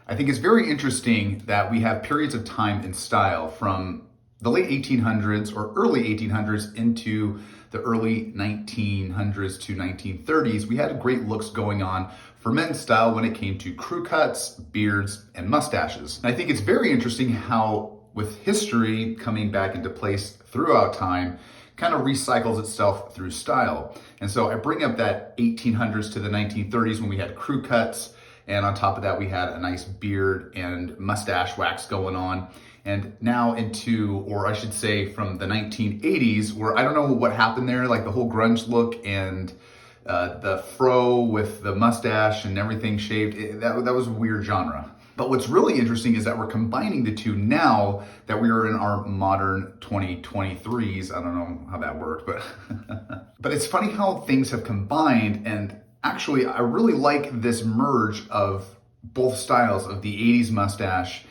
I think it's very interesting that we have periods of time in style from the late 1800s or early 1800s into the early 1900s to 1930s. We had great looks going on for men's style when it came to crew cuts, beards, and mustaches. And I think it's very interesting how, with history coming back into place throughout time, kind of recycles itself through style. And so I bring up that 1800s to the 1930s when we had crew cuts, and on top of that, we had a nice beard and mustache wax going on. And now into, or I should say from the 1980s, where I don't know what happened there, like the whole grunge look and the fro with the mustache and everything shaved, that was a weird genre. But what's really interesting is that we're combining the two now that we are in our modern 2023s. I don't know how that worked, but but it's funny how things have combined. And actually, I really like this merge of both styles of the 80s mustache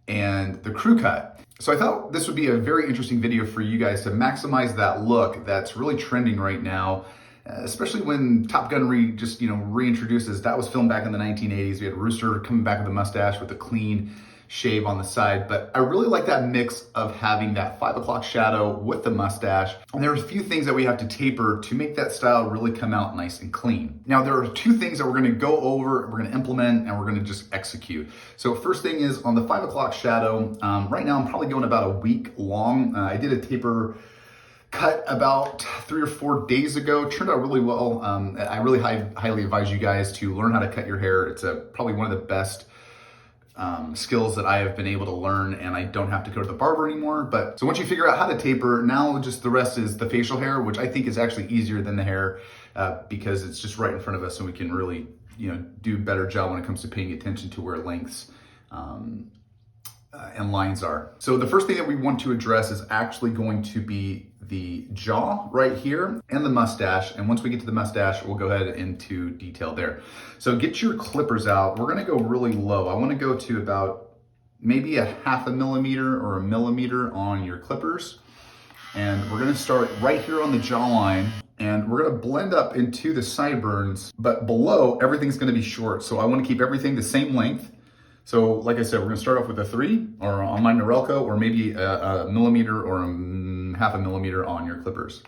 and the crew cut. So I thought this would be a very interesting video for you guys to maximize that look that's really trending right now, especially when Top Gun reintroduces. That was filmed back in the 1980s. We had Rooster coming back with a mustache with a clean shave on the side, but I really like that mix of having that 5 o'clock shadow with the mustache. And there are a few things that we have to taper to make that style really come out nice and clean. Now, there are two things that we're gonna go over, we're gonna implement, and we're gonna just execute. So first thing is on the 5 o'clock shadow, right now I'm probably going about a week long. I did a taper cut about 3 or 4 days ago. Turned out really well. I really highly advise you guys to learn how to cut your hair. It's probably one of the best skills that I have been able to learn, and I don't have to go to the barber anymore. But so once you figure out how to taper, now just the rest is the facial hair, which I think is actually easier than the hair because it's just right in front of us, and we can really do a better job when it comes to paying attention to where lengths and lines are. So the first thing that we want to address is actually going to be the jaw right here and the mustache. And once we get to the mustache, we'll go ahead into detail there. So get your clippers out. We're gonna go really low. I wanna go to about maybe a 0.5 millimeter or 1 millimeter on your clippers. And we're gonna start right here on the jawline, and we're gonna blend up into the sideburns, but below everything's gonna be short. So I wanna keep everything the same length. So like I said, we're gonna start off with a 3 or on my Norelco, or maybe a millimeter or 0.5 millimeter on your clippers.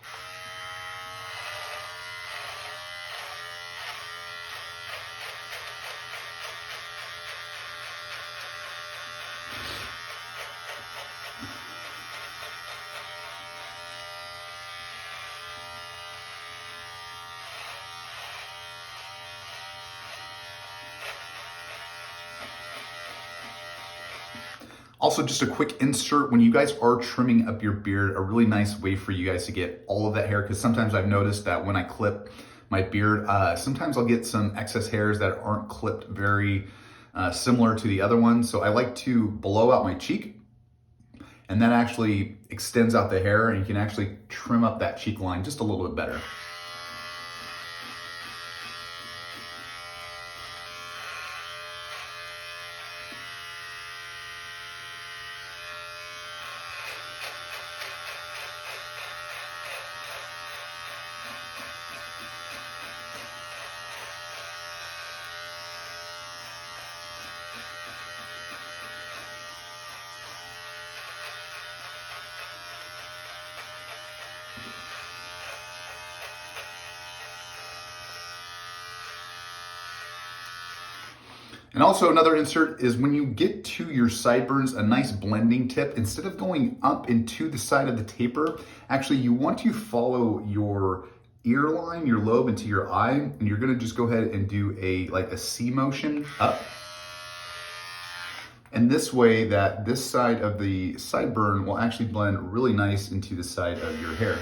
Also, just a quick insert, when you guys are trimming up your beard, a really nice way for you guys to get all of that hair, because sometimes I've noticed that when I clip my beard, sometimes I'll get some excess hairs that aren't clipped very similar to the other ones. So I like to blow out my cheek, and that actually extends out the hair, and you can actually trim up that cheek line just a little bit better. And also another insert is when you get to your sideburns, a nice blending tip, instead of going up into the side of the taper, actually you want to follow your ear line, your lobe into your eye, and you're gonna just go ahead and do like a C motion up. And this way that this side of the sideburn will actually blend really nice into the side of your hair.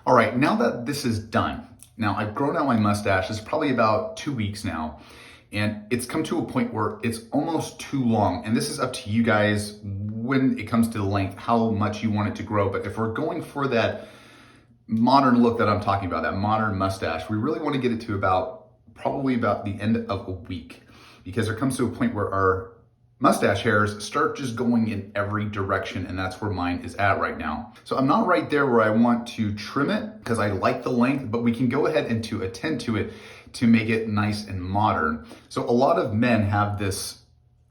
All right, now that this is done, now I've grown out my mustache. It's probably about 2 weeks now, and it's come to a point where it's almost too long. And this is up to you guys when it comes to the length, how much you want it to grow. But if we're going for that modern look that I'm talking about, that modern mustache, we really want to get it to probably about the end of a week, because there comes to a point where our mustache hairs start just going in every direction, and that's where mine is at right now. So I'm not right there where I want to trim it because I like the length, but we can go ahead and to attend to it to make it nice and modern. So a lot of men have this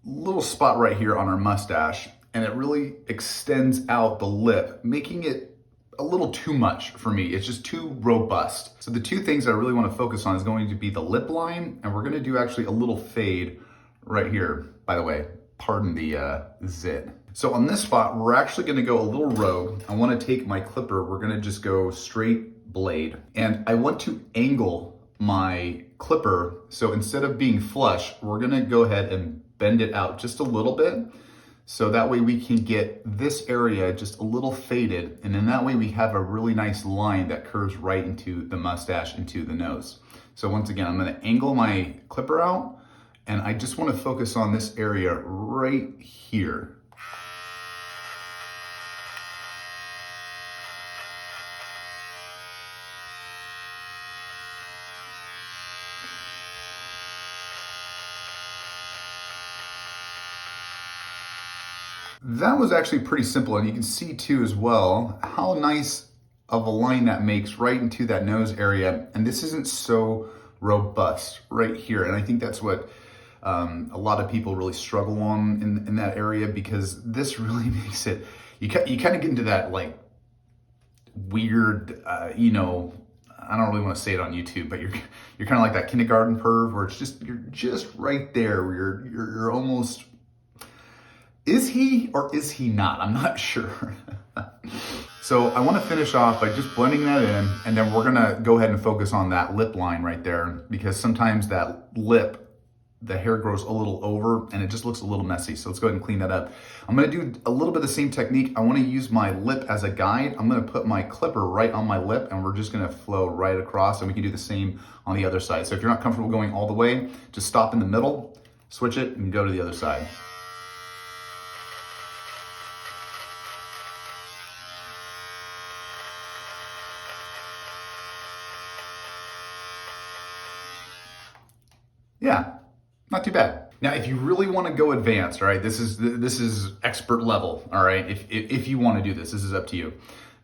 little spot right here on our mustache, and it really extends out the lip, making it a little too much for me. It's just too robust. So the two things I really want to focus on is going to be the lip line, and we're going to do actually a little fade right here. By the way, pardon the zit. So on this spot, we're actually going to go a little rogue. I want to take my clipper. We're going to just go straight blade, and I want to angle my clipper. So instead of being flush, we're going to go ahead and bend it out just a little bit. So that way we can get this area just a little faded, and then that way we have a really nice line that curves right into the mustache, into the nose. So once again, I'm gonna angle my clipper out, and I just wanna focus on this area right here. That was actually pretty simple, and you can see too as well how nice of a line that makes right into that nose area. And this isn't so robust right here, and I think that's what a lot of people really struggle on in that area, because this really makes it, you kind of get into that like weird, you know, I don't really want to say it on YouTube, but you're kind of like that kindergarten perv where it's just, you're just right there where you're almost, is he or is he not? I'm not sure. So I want to finish off by just blending that in, and then we're gonna go ahead and focus on that lip line right there, because sometimes that lip, the hair grows a little over and it just looks a little messy. So let's go ahead and clean that up. I'm gonna do a little bit of the same technique. I wanna use my lip as a guide. I'm gonna put my clipper right on my lip, and we're just gonna flow right across, and we can do the same on the other side. So if you're not comfortable going all the way, just stop in the middle, switch it, and go to the other side. Yeah, not too bad. Now, if you really want to go advanced, all right, this is expert level, all right. If you want to do this, this is up to you.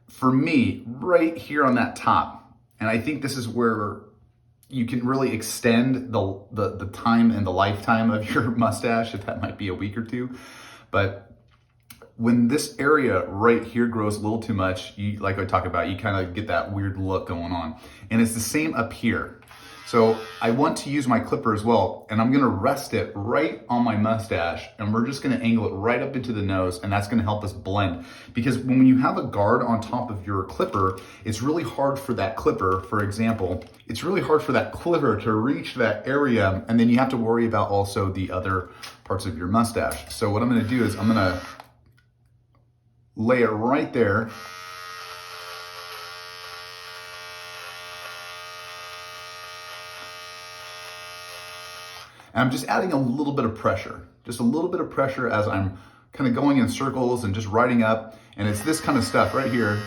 For me, right here on that top, and I think this is where you can really extend the time and the lifetime of your mustache, if that might be a week or two. But when this area right here grows a little too much, you, like I talked about, you kind of get that weird look going on. And it's the same up here. So I want to use my clipper as well, and I'm gonna rest it right on my mustache, and we're just gonna angle it right up into the nose, and that's gonna help us blend. Because when you have a guard on top of your clipper, it's really hard for that clipper, for example, it's really hard for that clipper to reach that area, and then you have to worry about also the other parts of your mustache. So what I'm gonna do is I'm gonna lay it right there. And I'm just adding a little bit of pressure, just a little bit of pressure as I'm kind of going in circles and just riding up. And it's this kind of stuff right here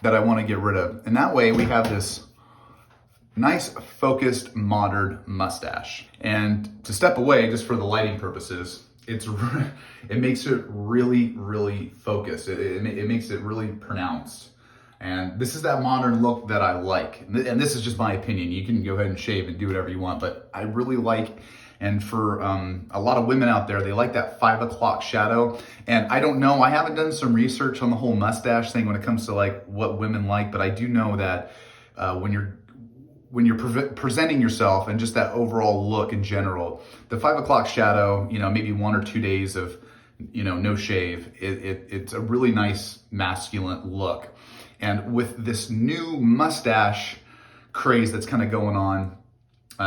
that I want to get rid of. And that way we have this nice, focused, modern mustache. And to step away, just for the lighting purposes, it makes it really, really focused. It makes it really pronounced. And this is that modern look that I like. And this is just my opinion. You can go ahead and shave and do whatever you want, but I really like, and for a lot of women out there, they like that 5 o'clock shadow. And I don't know, I haven't done some research on the whole mustache thing when it comes to like what women like, but I do know that when you're presenting yourself and just that overall look in general, the 5 o'clock shadow, you know, maybe 1 or 2 days of, you know, no shave, it's a really nice masculine look. And with this new mustache craze that's kind of going on,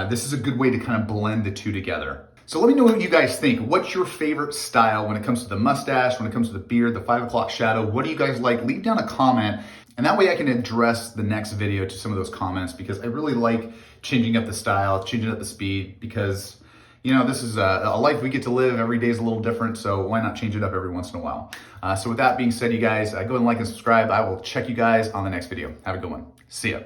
this is a good way to kind of blend the two together. So let me know what you guys think. What's your favorite style when it comes to the mustache, when it comes to the beard, the 5 o'clock shadow? What do you guys like? Leave down a comment, and that way I can address the next video to some of those comments, because I really like changing up the style, changing up the speed, because you know, this is a life we get to live. Every day is a little different, so why not change it up every once in a while? So with that being said, you guys, go ahead and like and subscribe. I will check you guys on the next video. Have a good one. See ya.